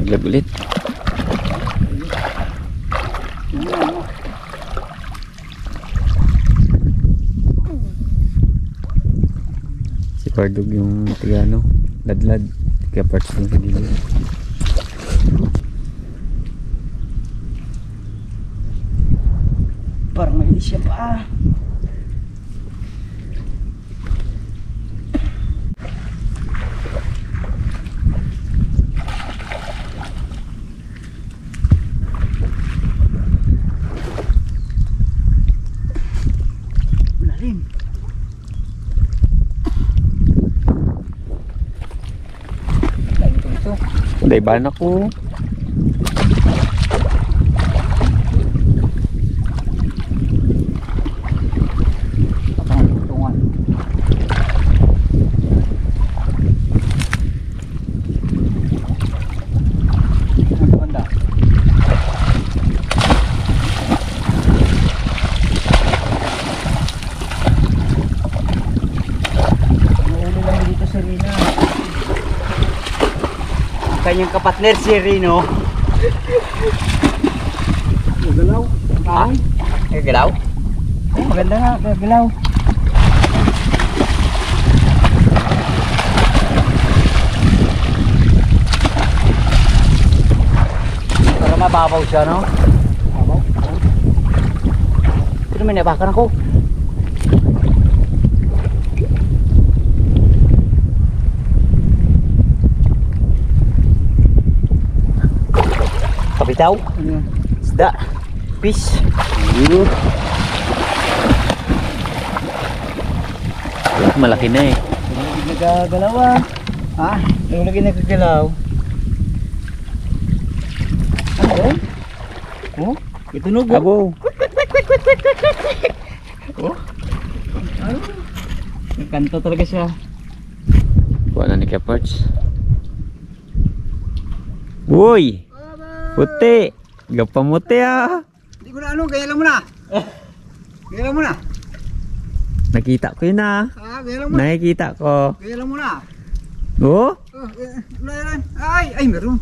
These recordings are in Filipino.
Laglag ulit. Si Pardog yung tigano. Ladlad. Kaya parts lang sa gilid. Parang may siya pa. Malalim. Day ba na ko? Kanyang kapatner si Rino. Gagalaw. Ha? Gagalaw? Oh, maganda nga, gagalaw. Para mababaw siya, no? Mababaw? Pero may nabakan ako. Kapitaw? Isda. Fish. Malaki na eh. Lagi nagagalaw ah. Ha? Lagi nagagalaw. Ano? Oh? Ito nugo. Abo. Oh? Ano? Nagkanto talaga siya. Kuha na ni Kaparts. Uy! Puti! Gapamuti ah! Hindi ko na ano, gaya lang mo na. Gaya lang mo na. Nakita ko yun ah. Gaya lang mo na. Nakikita ko. Gaya lang mo na. Oh? Ay, meron.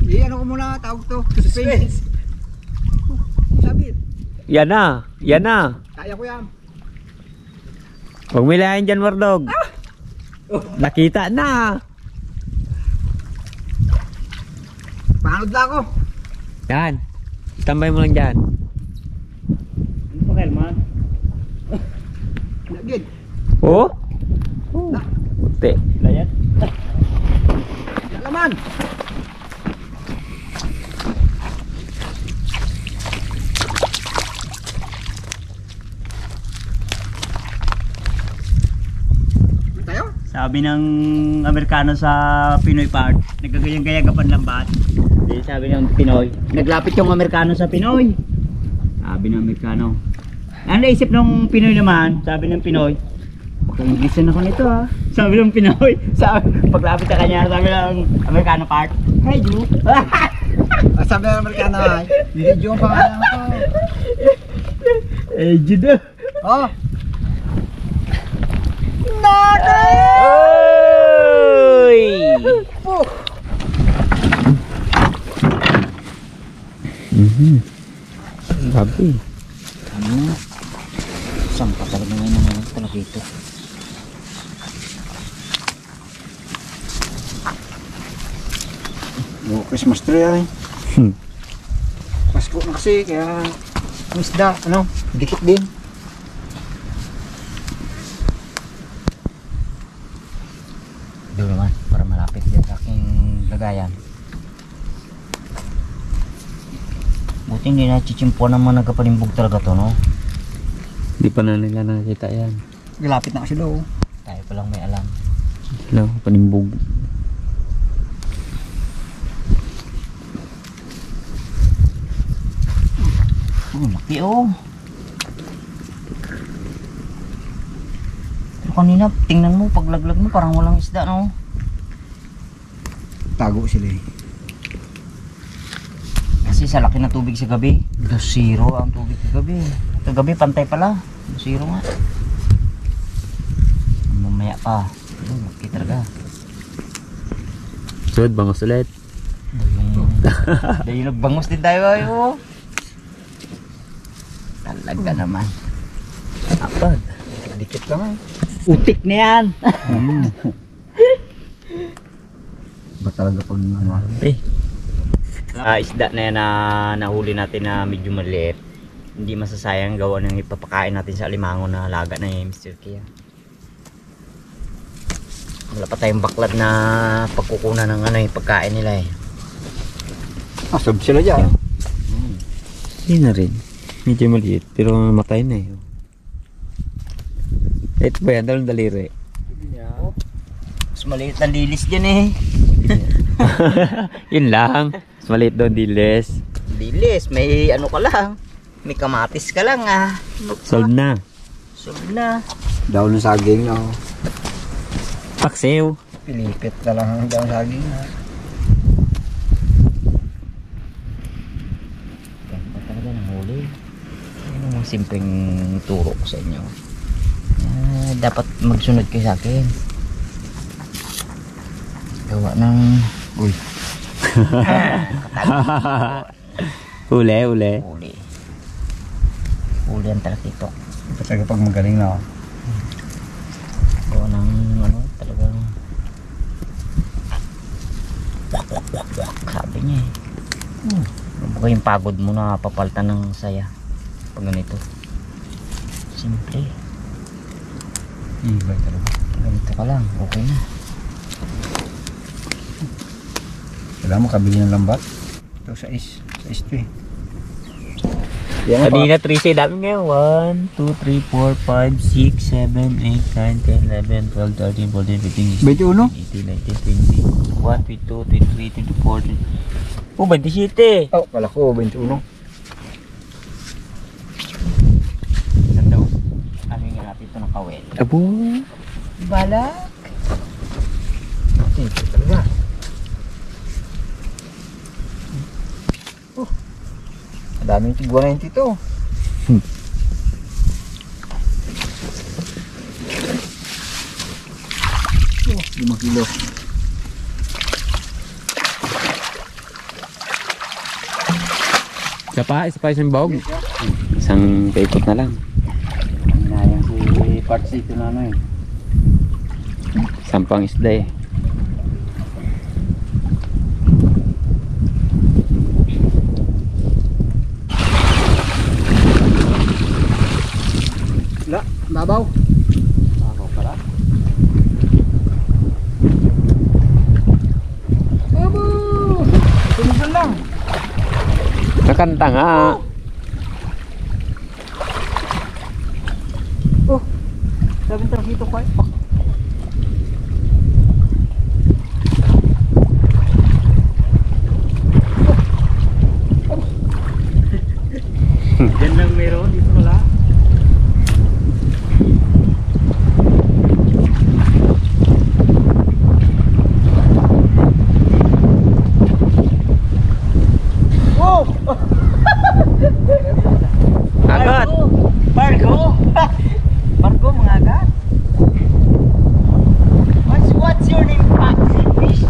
Ano ko muna, tawag to. Suspense. Sabit. Yan na! Yan na! Kaya ko yan. Huwag milayan dyan, Wardog. Nakita na! Panod lang ako. Yan. Tambay mo lang dyan. Ano pa kayo, man? Lagid. Oh? Oh. Puti. Layan. Laman. Tayo? Sabi ng Amerikano sa Pinoy part, nagkagayang-gayagapan lambat. Sabi ng Pinoy, naglapit yung Amerikano sa Pinoy. Sabi ng Amerikano. Ang naisip ng Pinoy naman, sabi ng Pinoy, pag-English na ako nito ha. Sabi ng Pinoy, paglapit sa kanya, sabi ng Amerikano part, hey Ju. Sabi ng Amerikano, hindi Ju ang pangalan ko. Hey Ju daw. Oh. Oy! Grabe. Ano? Sampa talaga ngayon naman talaga ito. Christmas tree ay. Pasko na kasi kaya isda, ano, dikit din. Doon naman, para malapit din sa aking lagayan. Buti hindi na chichimpo naman nagkapanimbog talaga to, no? Hindi pa na nila nakikita yan. Galapit na kasi daw. Tayo pa lang may alam. Hello, panimbog. Laki oh. Pero kanina, tingnan mo, paglaglag mo parang walang isda, no? Tago sila eh. Kasi sa laki na tubig sa gabi, 2-0 ang tubig sa gabi. Kagabi pantay pala, 2-0 nga. Mamaya pa, laki talaga. Sunod, bangos ulit. Dahil nagbangos din tayo ayo. Talaga naman. Apad. Dikit lang. Utik na yan. Ba talaga pag ano? Isda na yan na nahuli natin na medyo maliit. Hindi masasayang gawa ng ipapakain natin sa alimango na alaga na yung Mr. Kia. Wala pa tayong baklad na pagkukunan ng ano yung pagkain nila eh. Sub sila dyan. Hindi na rin. Medyo maliit. Pero matay na eh. Ito ba yan? Dalawang daliri. Mas maliit ang lilis dyan eh. Yun lang. Mas maliit doon, diles. Lilis, may ano ka lang. May kamatis ka lang ah. Solve na. Solve na. Daon ng saging na. Paksiw. Pilipit na lang ang daon ng saging na. Ganda talaga ng huli. Yan ang mga simpleng turo ko sa inyo. Dapat magsunod kayo sa akin. Gawa ng... Uy. Uli. Huli. Huli ang talakito. Talaga pag magaling na. Gawa ng ano talagang... Wak. Sabi niya eh. Baka yung pagod mo na papalitan ng saya. Pag ganito. Simple. Ibay talaga. Ganito ka lang. Okay na. Kailangan makabili ng lambat. Ito sa is. Sa is 2 eh. Yan Kanina 3 dami ngayon. 1, 2, 3, 4, 5, 6, 7, 8, 9, 10, 11, 12, 13, 14, 15, 16, 21? 18, 19, 20, 21, 22, 23, 24, 25. Oh, 27. Oh, pala ko, 21. Ganda o. Ano yung natin ito ng kawel? Abo. Balak. Ito talaga. Daming tigwa na yung tito. Oh, 5 kilo. Isa pa isang bawg. Isang paikot na lang. Hinayang si Parts ito na ano eh. Sampang isda eh. Babaw. Babaw pala. Abo! Tumusan lang. Nakanta nga. Oh, sabi tayo dito ko eh. Diyan lang meron. Dito wala. Agad. Margo. Margo mga agad. What's your name, Paxi Fish?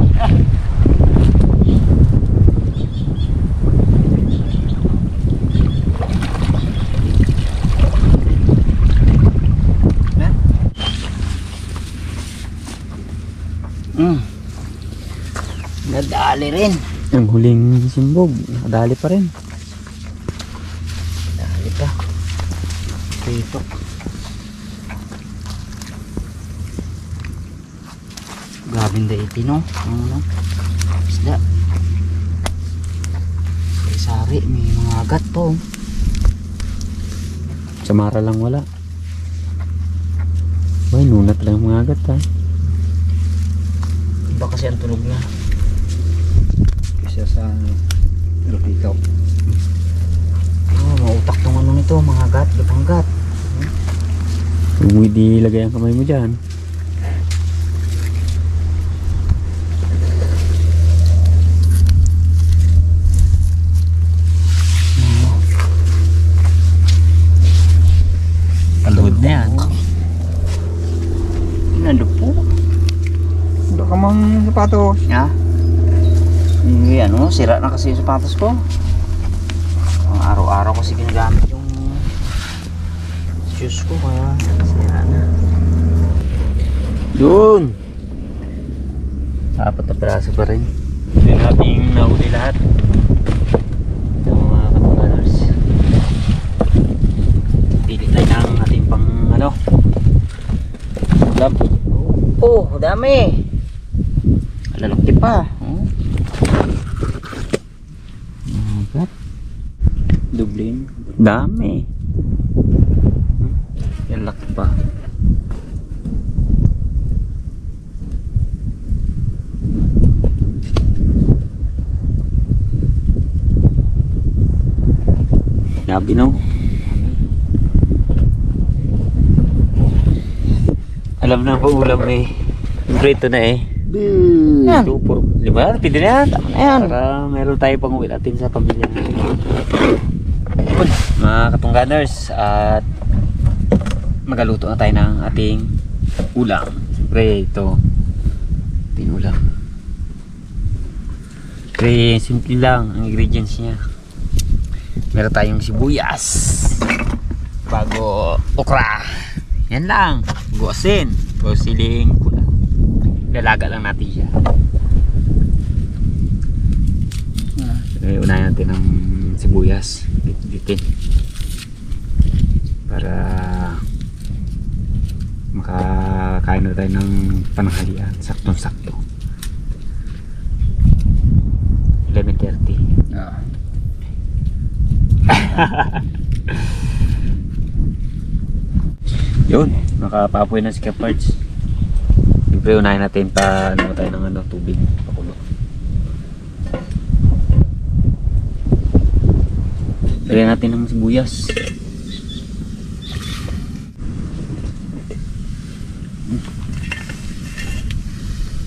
Nadali rin. Ang huling simbog. Nakadali pa rin. Dali pa. Dito. Grabing daiti no. Ano? Isda. May sari. May mga agat to. Samara lang wala. Ay, nunat lang mga agat ha. Iba kasi ang tunog na. Kasi sa Rupito. Oh, mautak tong ano nito. Mga agat. Lupanggat. Huwag mo ilagay ang kamay mo dyan. Paluhod na yan. Nando po. Hindi ka mang sapatos. Ha? Ano, sira na kasi yung sapatos ko. Araw-araw kasi ginagamit yung shoes ko, kaya sira na. Yun! Apat na piraso pa rin. Hindi natin nahuli lahat. Ito mga kapangalars. Pili tayo ng ating pang ano. Lab. Oh, dami! Lalaki pa. Oh. Dublin. Dami. Yan laki pa. Grabe no. Alam na po ulam eh. Prito na eh. Yan. 2, 4, 5. Pwede na yan. Tama na yan. Para meron tayo pang uwi natin sa pamilya. Mga katungganers, at magaluto na tayo ng ating ulam. Siyempre ito ating ulam. Siyempre simple lang ang ingredients niya. Meron tayong sibuyas, bago okra, yan lang, bago asin, bago siling pula. Lalaga lang natin siya. Unahin natin ng sibuyas, bitin para makakain na tayo ng pananghalian. Saktong-sakto 11:30. Yun, nakapapoy na si Kaparts. Siyempre unahin natin pa ano tayo ng ano, tubig pakulo. Lagyan natin ng sibuyas.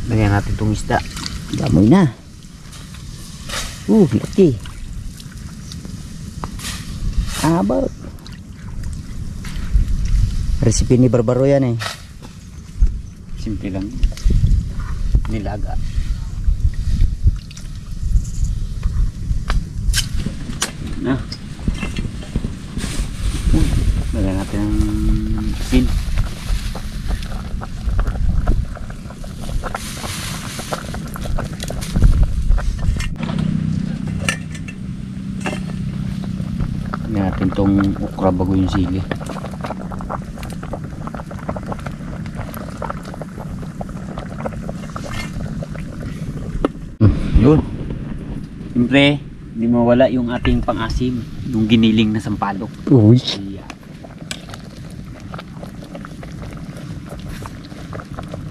Lagyan natin itong isda. Damoy na. Laki. Abot. Recipe ni Barbaro yan eh. Simple lang. Nilaga. Na. Lagyan natin ng asin. Lagyan natin tong okra bago yung sili. Yun. Siyempre, hindi mawala yung ating pang-asim, yung giniling na sampalok. Uy. Yeah.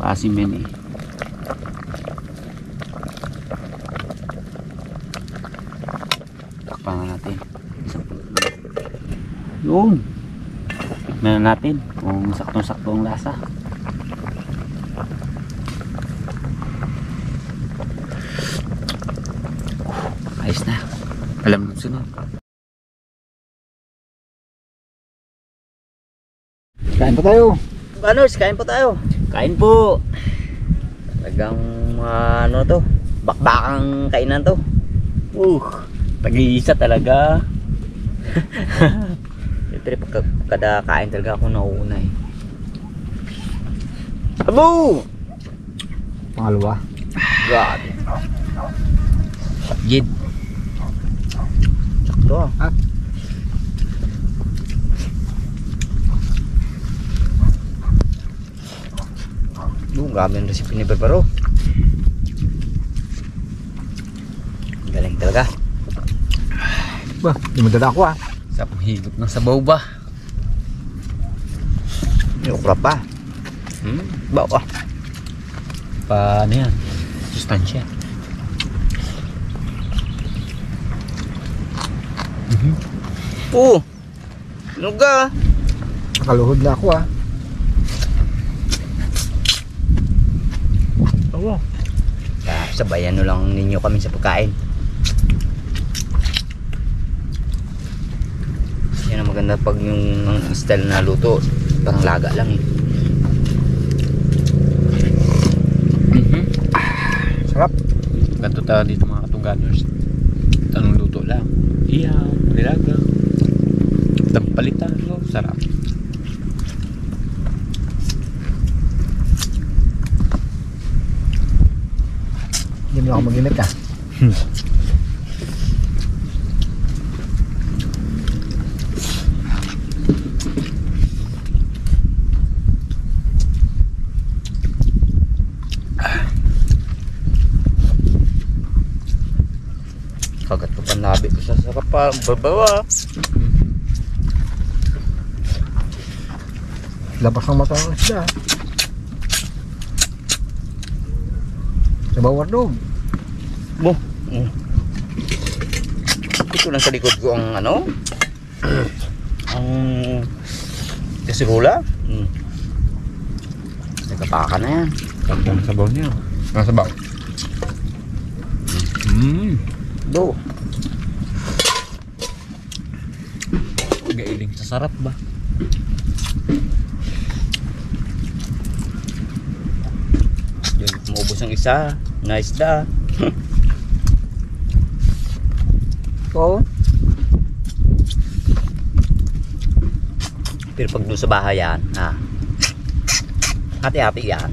Asim yan eh. Takpan na natin. Yun. Tignan na natin kung saktong-sakto ang lasa. Ayos na. Alam mo sunod. Kain pa tayo. Ganors, kain po tayo. Kain po. Talagang ano to, bakbakang kainan to. Tag-iisa talaga. Siyempre kada kain talaga ako nauuna eh. Abo! Pangalawa. God. Jid. Sakto ah. Grabe ang recipe ni Barbaro. Galing talaga. Ba, di madala ako ah. Sa panghigop ng sabaw ba? May okra pa. Baw ah. Pa ano yan? Sustansya. Ano ka? Nakaluhod na ako ah. Oo. Sabayan no lang ninyo kami sa pagkain. Yan ang maganda pag yung style na luto, parang laga lang eh. Sarap. Ganto tayo dito mga katungganers. Tanong luto lang. Iyaw, nilaga. Palitan, no? Sarap. Hindi mo ako mag-init ah. Kagat ko panabi ko sa sarap pa. Babawa. Labas ng mata ng isda. Sa bawar dog. Bo. Ito lang sa likod ko ang ano? Ang kasirula. Nagkapaka na yan. Ang sabaw niya. Ang sabaw. Do. Gailing sa sarap ba? Yung maubos ang isa. Nice da. Oo. Pero pag doon sa bahay yan, hati-hati yan.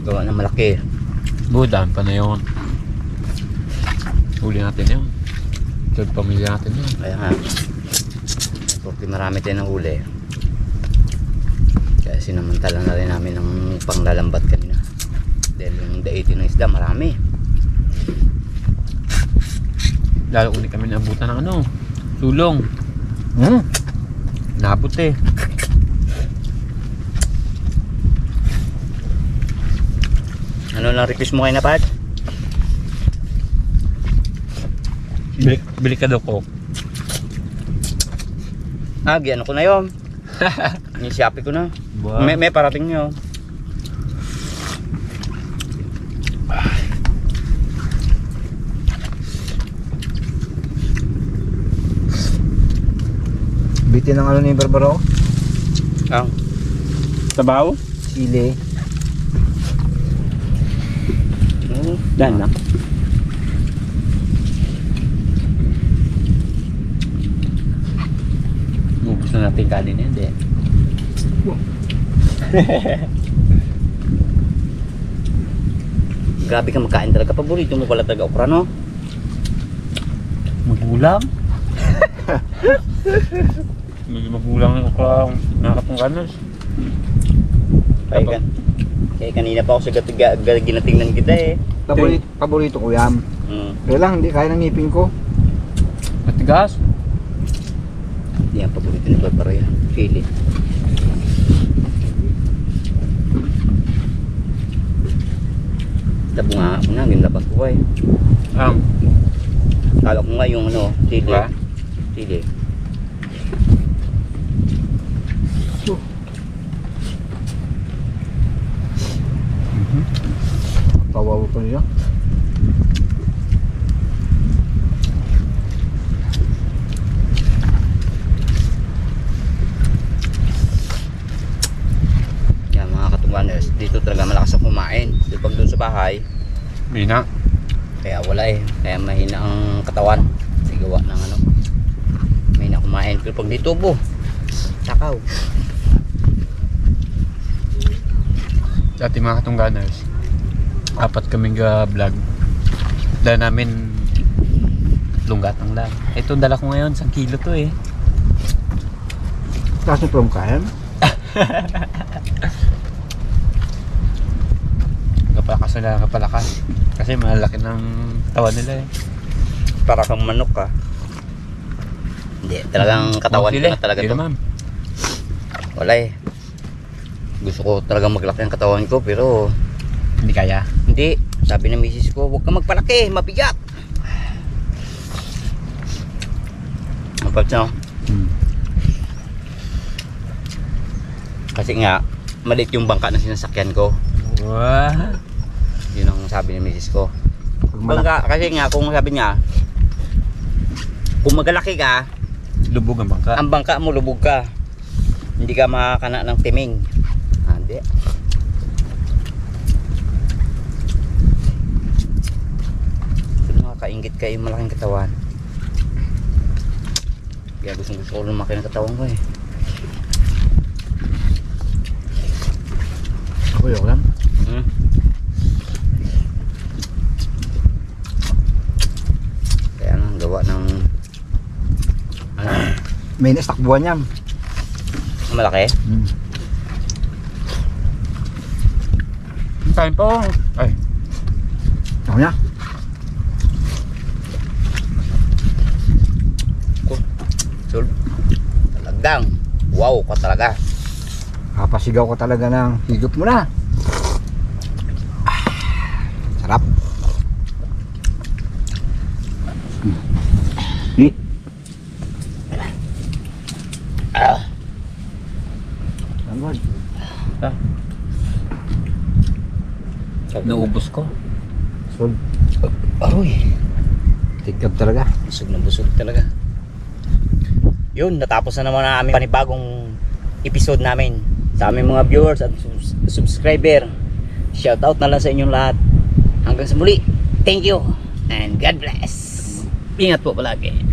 Gawa ng malaki. Budaan pa na yun. Huli natin yun. Third pamilya natin yun. Kaya nga. Porque marami tayong huli. Kaya sinamantala na rin namin ng panglalambat kanina. Dahil yung daiti ng isda marami. Lalo kung di kami naabutan ng ano, sulong. Nabot eh. Ano lang request mo kayo na, Pat? Bili ka daw ko. Ano ko na yun. Nisyapi ko na. Wow. May parating nyo. Bitin ng ano ni Barbaro? Ang sabaw? Sili. Dan lang. Ubus na natin kanin yan, di. Grabe ka magkain talaga. Paborito mo pala talaga okra, no? Magulang? Medyo magulang ako nakatungganos. Kaya kanina pa ako sa ginatingnan kita eh. Paborito ko yan. Kaya lang, hindi kaya ng ngipin ko. Matigas? Yan, paborito ni Barbaro yan. Chili. Tabo nga ako na, ginlapas ko eh. Kala ko nga yung ano, chili. Ba? Chili. Kawawa pa niya. Yan mga katungganers, dito talaga malakas ang kumain. Dito pag doon sa bahay, Mina. kaya wala eh. Kaya mahina ang katawan. Kasi gawa ng ano. Mahina kumain. Pero pag dito po, takaw. Dati mga katungganers, 4 kaming vlog. Dala namin lunggatang lang. Ito dala ko ngayon, 1 kilo to eh. Kasi from kain. Kapalakas na kapalakas. Kasi malaki ng katawan nila eh. Para kang manok ka. Hindi, talagang katawan ko na talaga to. Ma'am. Wala eh. Gusto ko talagang maglaki ang katawan ko pero Hindi kaya. hindi. Sabi ng misis ko, huwag ka magpalaki, mabigat. Mapat no? Kasi nga, maliit yung bangka na sinasakyan ko. Wow. Yun ang sabi ng misis ko. Bangka, kasi nga, kung sabi niya, kung magalaki ka, Lubog ang bangka. ang bangka mo lubog ka. Hindi ka makakana ng timing. Hindi. kayo malaking katawan. Kaya gusto ko lumaki ng katawan ko eh. Ako yun lang. Kaya nang gawa ng ano, May nastakbuhan yan. malaki. Kain po. Ay. Ako na. Sul. Talagang wow ka talaga. Kapasigaw ko talaga ng higop mo na. Sarap. Naubos ko. Sul. Aroy. Tigab talaga. Busog na busog talaga. Yun, natapos na naman ang aming panibagong episode namin sa aming mga viewers at subscriber. Shout out na lang sa inyong lahat. Hanggang sa muli. Thank you and God bless. Ingat po palagi.